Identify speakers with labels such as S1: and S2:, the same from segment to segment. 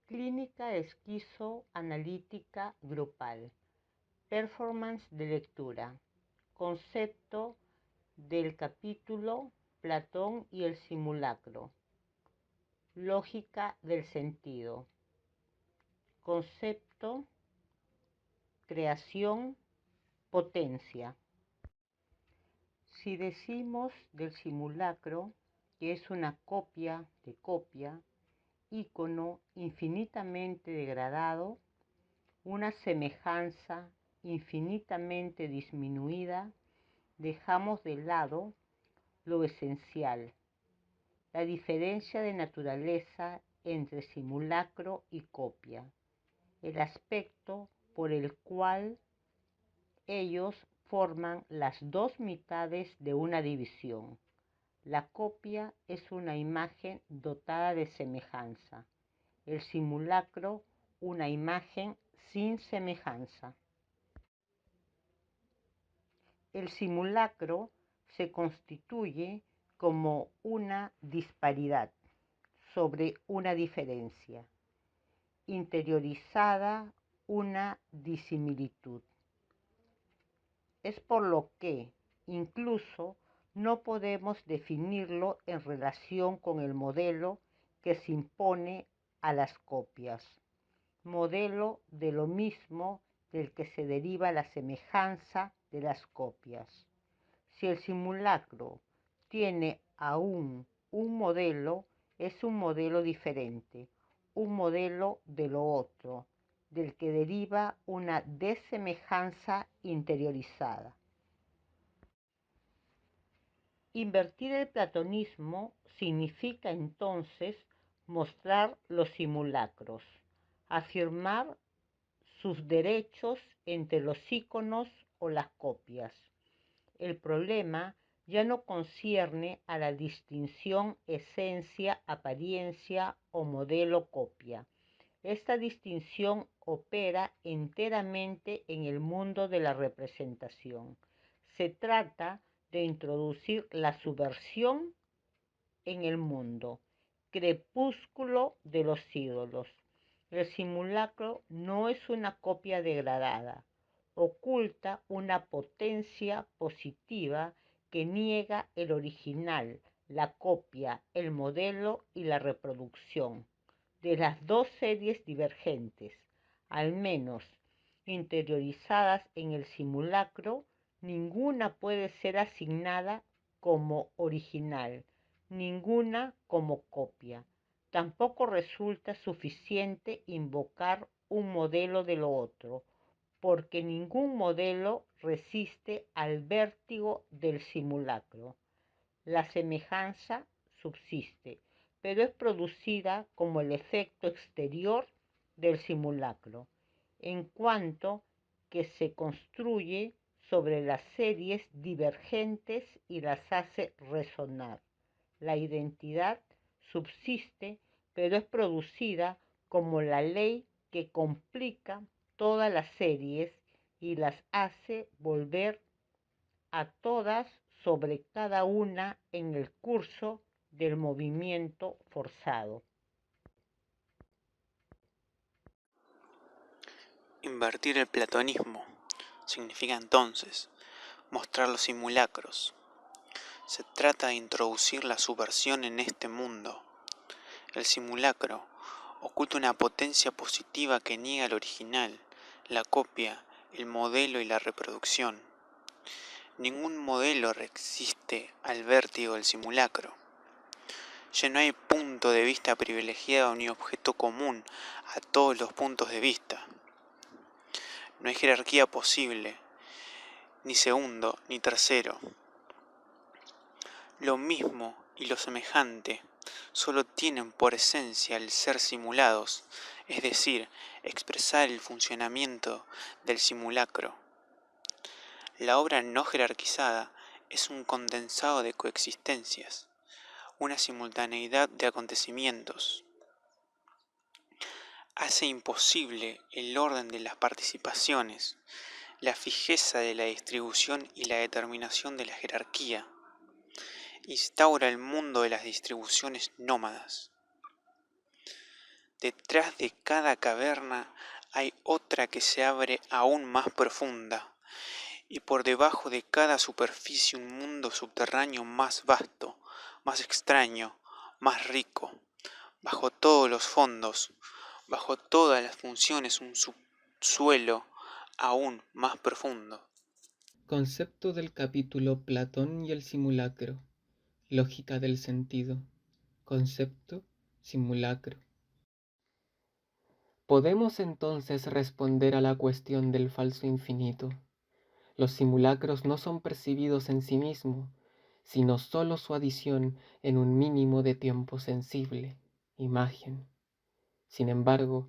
S1: Clínica esquizoanalítica grupal. Performance de lectura. Concepto del capítulo Platón y el simulacro. Lógica del sentido. Concepto, creación, potencia. Si decimos del simulacro que es una copia de copia, ícono infinitamente degradado, una semejanza infinitamente disminuida, dejamos de lado lo esencial, la diferencia de naturaleza entre simulacro y copia, el aspecto por el cual ellos forman las dos mitades de una división. La copia es una imagen dotada de semejanza, el simulacro una imagen sin semejanza. El simulacro se constituye como una disparidad sobre una diferencia, interiorizada una disimilitud. Es por lo que, incluso, no podemos definirlo en relación con el modelo que se impone a las copias, modelo de lo mismo del que se deriva la semejanza de las copias. Si el simulacro tiene aún un modelo, es un modelo diferente, un modelo de lo otro, del que deriva una desemejanza interiorizada. Invertir el platonismo significa entonces mostrar los simulacros, afirmar sus derechos entre los íconos o las copias. El problema ya no concierne a la distinción esencia-apariencia o modelo-copia. Esta distinción opera enteramente en el mundo de la representación. Se trata de introducir la subversión en el mundo, crepúsculo de los ídolos. El simulacro no es una copia degradada, oculta una potencia positiva que niega el original, la copia, el modelo y la reproducción de las dos series divergentes, al menos interiorizadas en el simulacro. Ninguna puede ser asignada como original, ninguna como copia. Tampoco resulta suficiente invocar un modelo de lo otro, porque ningún modelo resiste al vértigo del simulacro. La semejanza subsiste, pero es producida como el efecto exterior del simulacro, en cuanto que se construye sobre las series divergentes y las hace resonar. La identidad subsiste, pero es producida como la ley que complica todas las series y las hace volver a todas sobre cada una en el curso del movimiento forzado.
S2: Invertir el platonismo significa entonces mostrar los simulacros. Se trata de introducir la subversión en este mundo. El simulacro oculta una potencia positiva que niega el original, la copia, el modelo y la reproducción. Ningún modelo resiste al vértigo del simulacro. Ya no hay punto de vista privilegiado ni objeto común a todos los puntos de vista. No hay jerarquía posible, ni segundo ni tercero. Lo mismo y lo semejante solo tienen por esencia el ser simulados, es decir, expresar el funcionamiento del simulacro. La obra no jerarquizada es un condensado de coexistencias, una simultaneidad de acontecimientos. Hace imposible el orden de las participaciones, la fijeza de la distribución y la determinación de la jerarquía. Instaura el mundo de las distribuciones nómadas. Detrás de cada caverna hay otra que se abre aún más profunda, y por debajo de cada superficie un mundo subterráneo más vasto, más extraño, más rico. Bajo todos los fondos, bajo todas las funciones, un subsuelo aún más profundo.
S3: Concepto del capítulo Platón y el simulacro. Lógica del sentido. Concepto, simulacro. Podemos entonces responder a la cuestión del falso infinito. Los simulacros no son percibidos en sí mismos, sino sólo su adición en un mínimo de tiempo sensible, imagen. Sin embargo,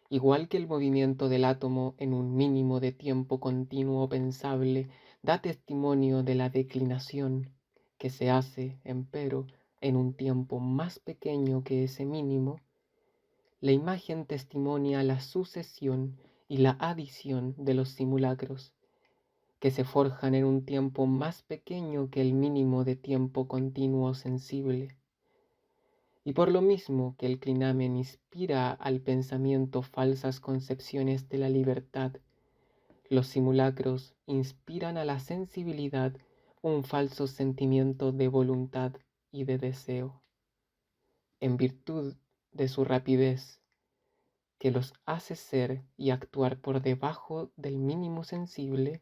S3: igual que el movimiento del átomo en un mínimo de tiempo continuo pensable da testimonio de la declinación, que se hace, empero, en un tiempo más pequeño que ese mínimo, la imagen testimonia la sucesión y la adición de los simulacros, que se forjan en un tiempo más pequeño que el mínimo de tiempo continuo sensible. Y por lo mismo que el clinamen inspira al pensamiento falsas concepciones de la libertad, los simulacros inspiran a la sensibilidad un falso sentimiento de voluntad y de deseo. En virtud de su rapidez, que los hace ser y actuar por debajo del mínimo sensible,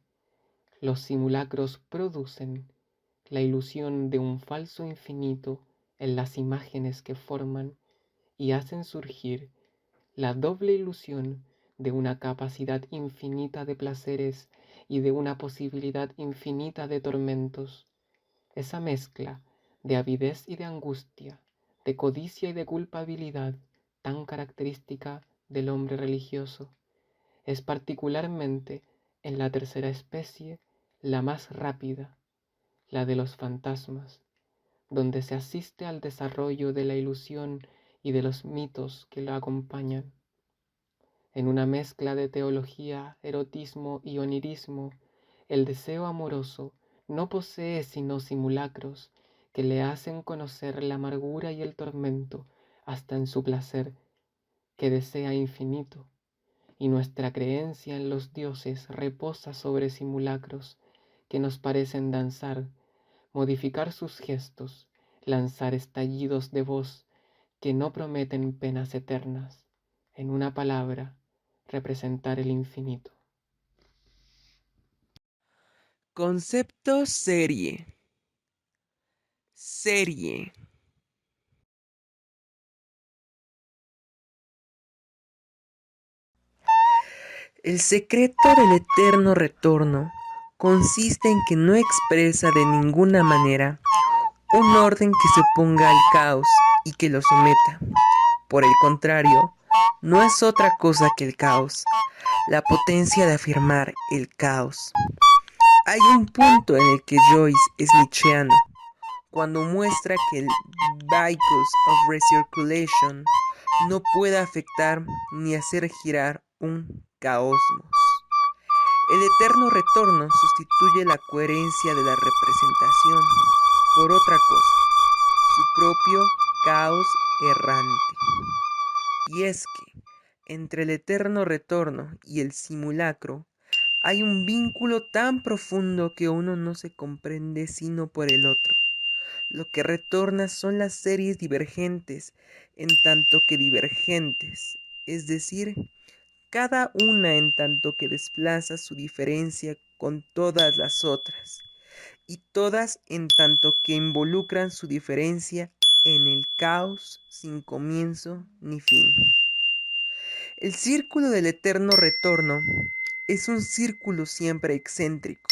S3: los simulacros producen la ilusión de un falso infinito en las imágenes que forman y hacen surgir la doble ilusión de una capacidad infinita de placeres y de una posibilidad infinita de tormentos. Esa mezcla de avidez y de angustia, de codicia y de culpabilidad, tan característica del hombre religioso, es particularmente en la tercera especie la más rápida, la de los fantasmas, donde se asiste al desarrollo de la ilusión y de los mitos que la acompañan. En una mezcla de teología, erotismo y onirismo, el deseo amoroso no posee sino simulacros que le hacen conocer la amargura y el tormento hasta en su placer, que desea infinito, y nuestra creencia en los dioses reposa sobre simulacros que nos parecen danzar, modificar sus gestos, lanzar estallidos de voz que no prometen penas eternas, en una palabra, representar el infinito.
S4: Concepto serie. Serie. El secreto del eterno retorno consiste en que no expresa de ninguna manera un orden que se oponga al caos y que lo someta. Por el contrario, no es otra cosa que el caos, la potencia de afirmar el caos. Hay un punto en el que Joyce es nietzscheano, cuando muestra que el vicus of recirculation no puede afectar ni hacer girar un caosmos. El eterno retorno sustituye la coherencia de la representación por otra cosa, su propio caos errante. Y es que, entre el eterno retorno y el simulacro, hay un vínculo tan profundo que uno no se comprende sino por el otro. Lo que retorna son las series divergentes, en tanto que divergentes, es decir, cada una en tanto que desplaza su diferencia con todas las otras, y todas en tanto que involucran su diferencia en el caos sin comienzo ni fin. El círculo del eterno retorno es un círculo siempre excéntrico,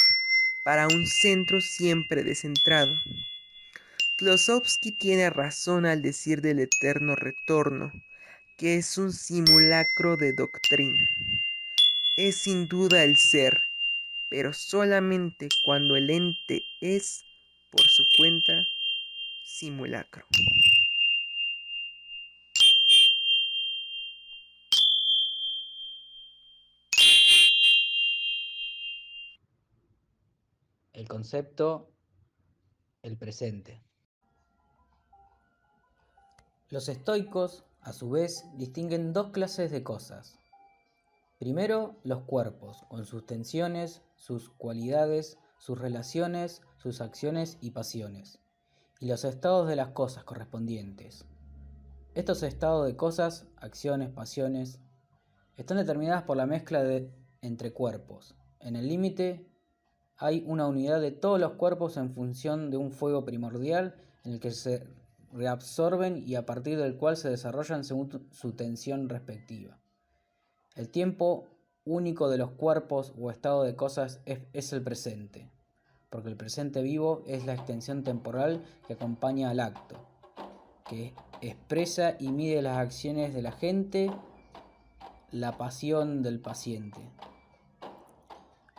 S4: para un centro siempre descentrado. Klosowski tiene razón al decir del eterno retorno, que es un simulacro de doctrina. Es sin duda el ser, pero solamente cuando el ente es, por su cuenta, simulacro.
S5: El concepto, el presente. Los estoicos a su vez, distinguen dos clases de cosas. Primero, los cuerpos, con sus tensiones, sus cualidades, sus relaciones, sus acciones y pasiones, y los estados de las cosas correspondientes. Estos estados de cosas, acciones, pasiones, están determinadas por la mezcla entre cuerpos. En el límite hay una unidad de todos los cuerpos en función de un fuego primordial en el que se reabsorben y a partir del cual se desarrollan según su tensión respectiva. El tiempo único de los cuerpos o estado de cosas es el presente, porque el presente vivo es la extensión temporal que acompaña al acto, que expresa y mide las acciones de la gente, la pasión del paciente.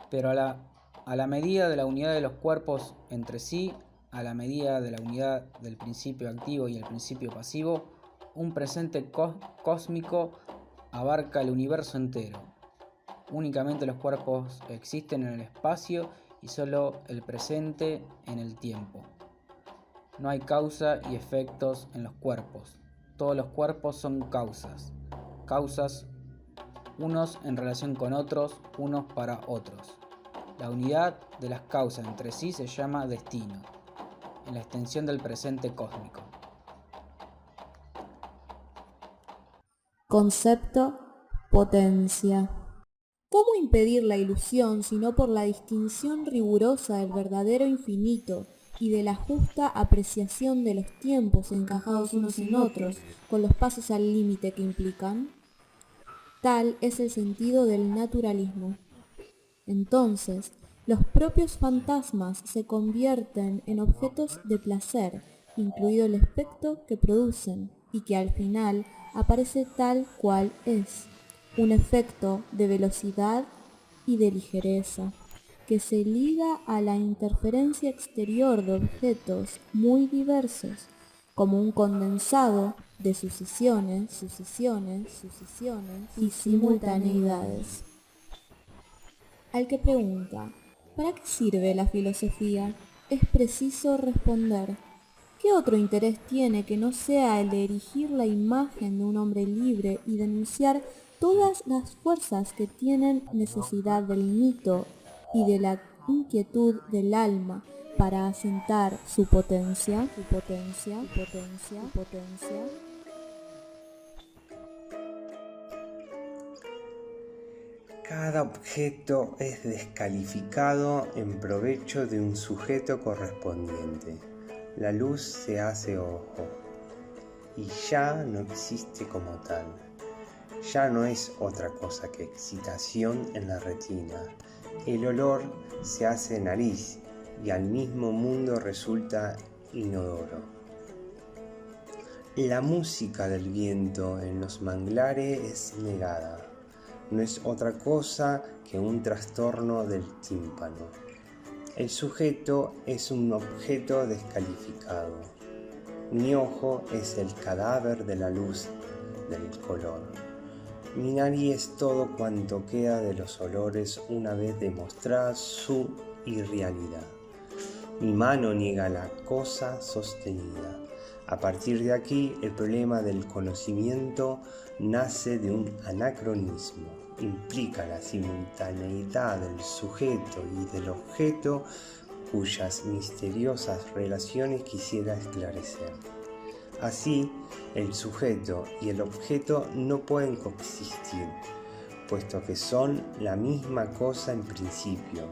S5: Pero a la medida de la unidad de los cuerpos entre sí, a la medida de la unidad del principio activo y el principio pasivo, un presente cósmico abarca el universo entero. Únicamente los cuerpos existen en el espacio y solo el presente en el tiempo. No hay causa y efectos en los cuerpos. Todos los cuerpos son causas unos en relación con otros, unos para otros. La unidad de las causas entre sí se llama destino, en la extensión del presente cósmico.
S6: Concepto: potencia. ¿Cómo impedir la ilusión sino por la distinción rigurosa del verdadero infinito y de la justa apreciación de los tiempos encajados unos en otros, con los pasos al límite que implican? Tal es el sentido del naturalismo. Entonces, los propios fantasmas se convierten en objetos de placer, incluido el efecto que producen, y que al final aparece tal cual es, un efecto de velocidad y de ligereza, que se liga a la interferencia exterior de objetos muy diversos, como un condensado de sucesiones y simultaneidades. Al que pregunta, ¿para qué sirve la filosofía? Es preciso responder, ¿qué otro interés tiene que no sea el de erigir la imagen de un hombre libre y denunciar todas las fuerzas que tienen necesidad del mito y de la inquietud del alma para asentar su potencia?
S7: Cada objeto es descalificado en provecho de un sujeto correspondiente. La luz se hace ojo y ya no existe como tal. Ya no es otra cosa que excitación en la retina. El olor se hace nariz y al mismo mundo resulta inodoro. La música del viento en los manglares es negada. No es otra cosa que un trastorno del tímpano. El sujeto es un objeto descalificado. Mi ojo es el cadáver de la luz del color. Mi nariz es todo cuanto queda de los olores una vez demostrada su irrealidad. Mi mano niega la cosa sostenida. A partir de aquí, el problema del conocimiento nace de un anacronismo. Implica la simultaneidad del sujeto y del objeto cuyas misteriosas relaciones quisiera esclarecer. Así, el sujeto y el objeto no pueden coexistir, puesto que son la misma cosa en principio,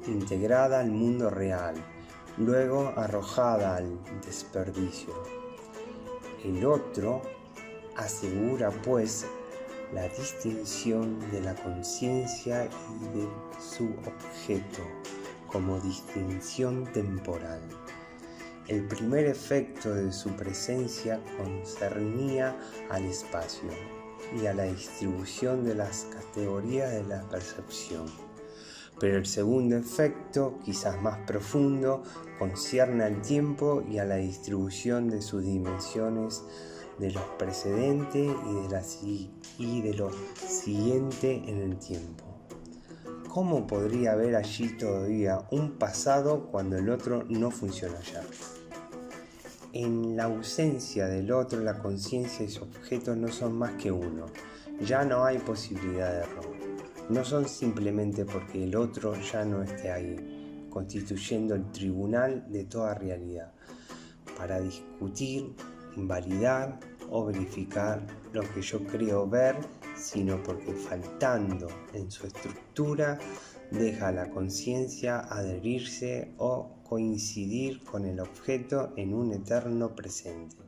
S7: integrada al mundo real, luego arrojada al desperdicio. El otro asegura, pues, la distinción de la conciencia y de su objeto como distinción temporal. El primer efecto de su presencia concernía al espacio y a la distribución de las categorías de la percepción. Pero el segundo efecto, quizás más profundo, concierne al tiempo y a la distribución de sus dimensiones de lo precedente y de lo siguiente en el tiempo. ¿Cómo podría haber allí todavía un pasado cuando el otro no funciona ya? En la ausencia del otro, la conciencia y su objeto no son más que uno. Ya no hay posibilidad de error. No son simplemente porque el otro ya no esté ahí, constituyendo el tribunal de toda realidad, para discutir, invalidar o verificar lo que yo creo ver, sino porque faltando en su estructura, deja a la conciencia adherirse o coincidir con el objeto en un eterno presente.